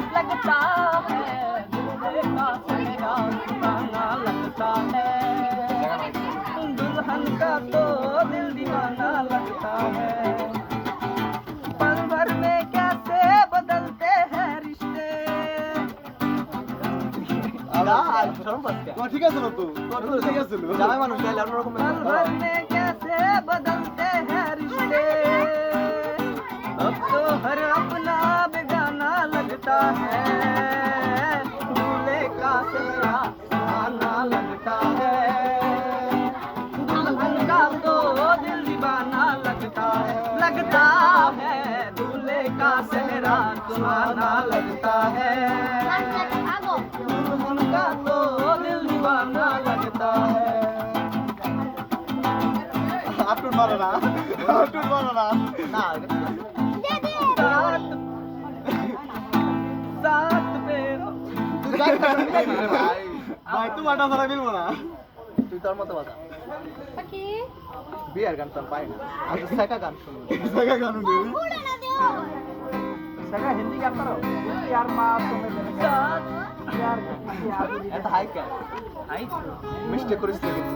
लगता है का चेहरा दीवाना लगता है दुल्हन का तो दिल दीवाना लगता है पल भर में कैसे बदलते हैं रिश्ते ঠিক আছে তো ঠিক আছে জামাই মানুষ চাইলে অন্যরকম पल भर में कैसे बदलते हैं रिश्ते अब तो हर अपना बेगाना लगता है दूल्हे का चेहरा सुहाना लगता है दुल्हन का तो दिल दीवाना लगता है दूल्हे का चेहरा सुहाना लगता है दुल्हन का तो दिल दीवाना लगता है আটুর মারো না আটুর মারো না ना सात सात पेड़ों ভাই তোমার টাকা ছাড়া মিলবো না তুই তোর মতো বাজা পাখি বিয়ার গান তোর পাই না আমি সেকা গান শুনি জায়গা গানু নেই উড়ে না দিও সেকা হিন্দি গান পারো यार माँ तुम्हें मेरे साथ यार এটা হাই কেন হাই মিস্টেক করিস না কিন্তু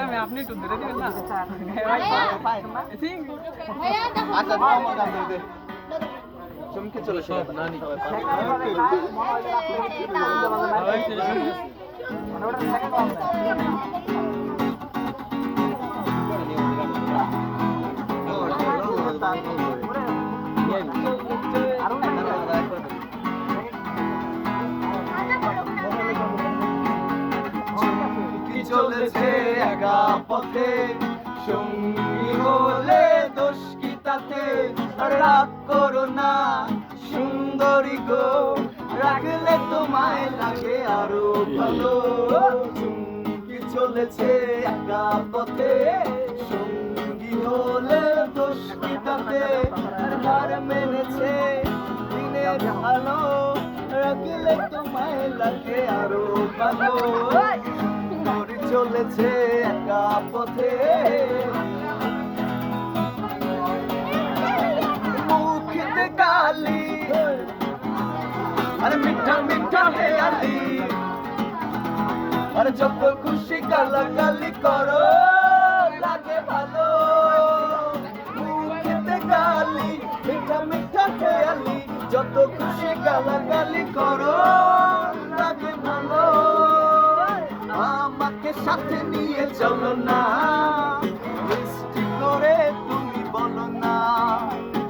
मैं अपनी टू दे देंगे ना ভাইয়া দেখো আচ্ছা মামা গান দে চমকে চলে সব নানি চলেছে একা পথে সঙ্গী হলে দোষ কি তাতে রাগ করো না সুন্দরী গো রাখলে তোমায় লাগে আরো ভালো চুমকি চলেছে একা পথে সঙ্গী হলে দোষ কি তাতে হার মেনেছে দিনে ভালো রাখলে তোমায় লাগে আরো ভালো দড়ি চলেছে একা পথে মুখে গালি আরে মিঠা মিঠা হেয়ালি আরে যত খুশি গালাগালি করো লাগে ভালো মুখে গালি মিঠা মিঠা হেয়ালি যত খুশি গালাগালি করো লাগে ভালো আমাকে সাথে নিয়ে চলো না মিষ্টি করে তুমি বলো না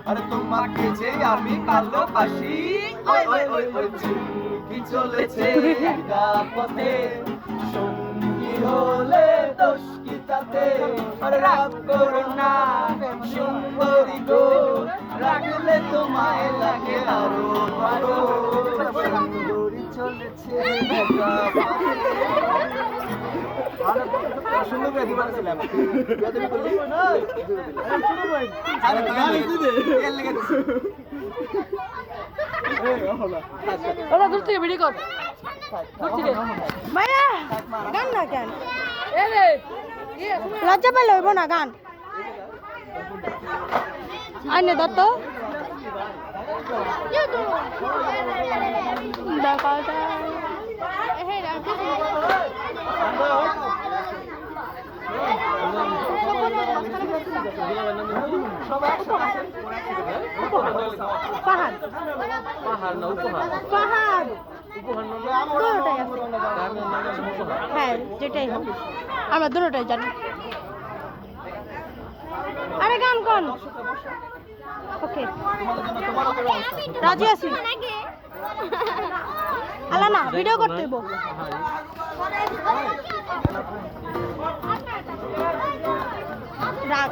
আরে তোমাকে যে আমি ভালোবাসি ওই ওই ওই ওই চুমকি চলেছে একা পথে সঙ্গী হলে দোষ কি তাতে আরে রাগ করো না সুন্দরী গো রাখলে তোমায় লাগে আরো ভালো সুন্দরী চলেছে একা পথে সুন্দর করে দিবার ছিলাম আরে গান দিতে ওরা দূর থেকে ভিডিও কর দূর থেকে মায়া গান না কেন এ রে লজ্জা পেলে হইব না গান আইনে দত্ত দেখাটা পাহাড় পাহাড় না উপহার পাহাড় উপহার দুটোটাই আছে হ্যাঁ যেটাই হোক আমরা দুটোটাই জানি আরে গান কোন ওকে রাজি আছি আলা না ভিডিও করতে হইব রাগ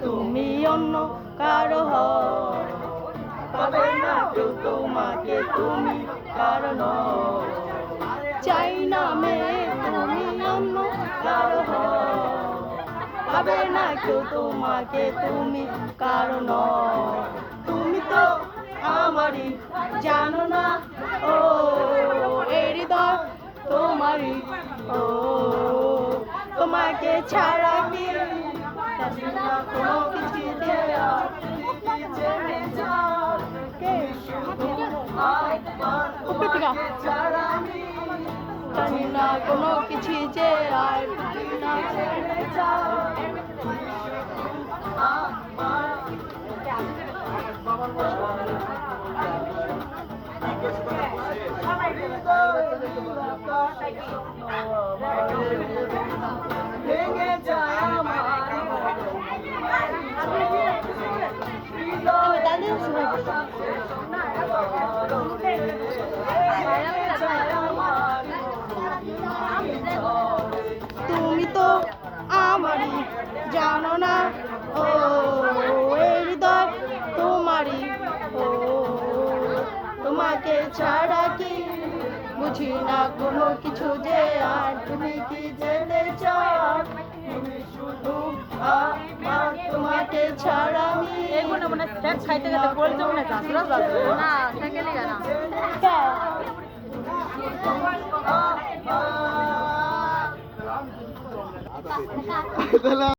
তুমি অন্য কারো হও পাবে না কেউ তোমাকে তুমি কারণ চাই না মেয়ে তুমি অন্য কারো হও পাবে না কেউ তোমাকে তুমি কারণ তুমি তো আমারই জানো না আমারই ও তোমাকে ছাড়া আমি জানি না কোনো কিছু যে আর জেনে যাও কে শুধু উপরে থেকে জানি না কোনো কিছু যে আর জানি না জেনে যাও ভেঙে যায় আমার তুমি তো আমারই জানো না ও এই হৃদয় তোমারই ও তোমাকে ছাড়া কি বুঝি না কোনো কিছু যে আর তুমি কি যেতে চাও তুমি শুধু আমার তোমাকে ছাড়া আমি এগুলো মানে ট্যাগ খাইতে গেলে পড়ে যাবো না কাঁচরা যাবে না সাইকেলে গেলাম তাহলে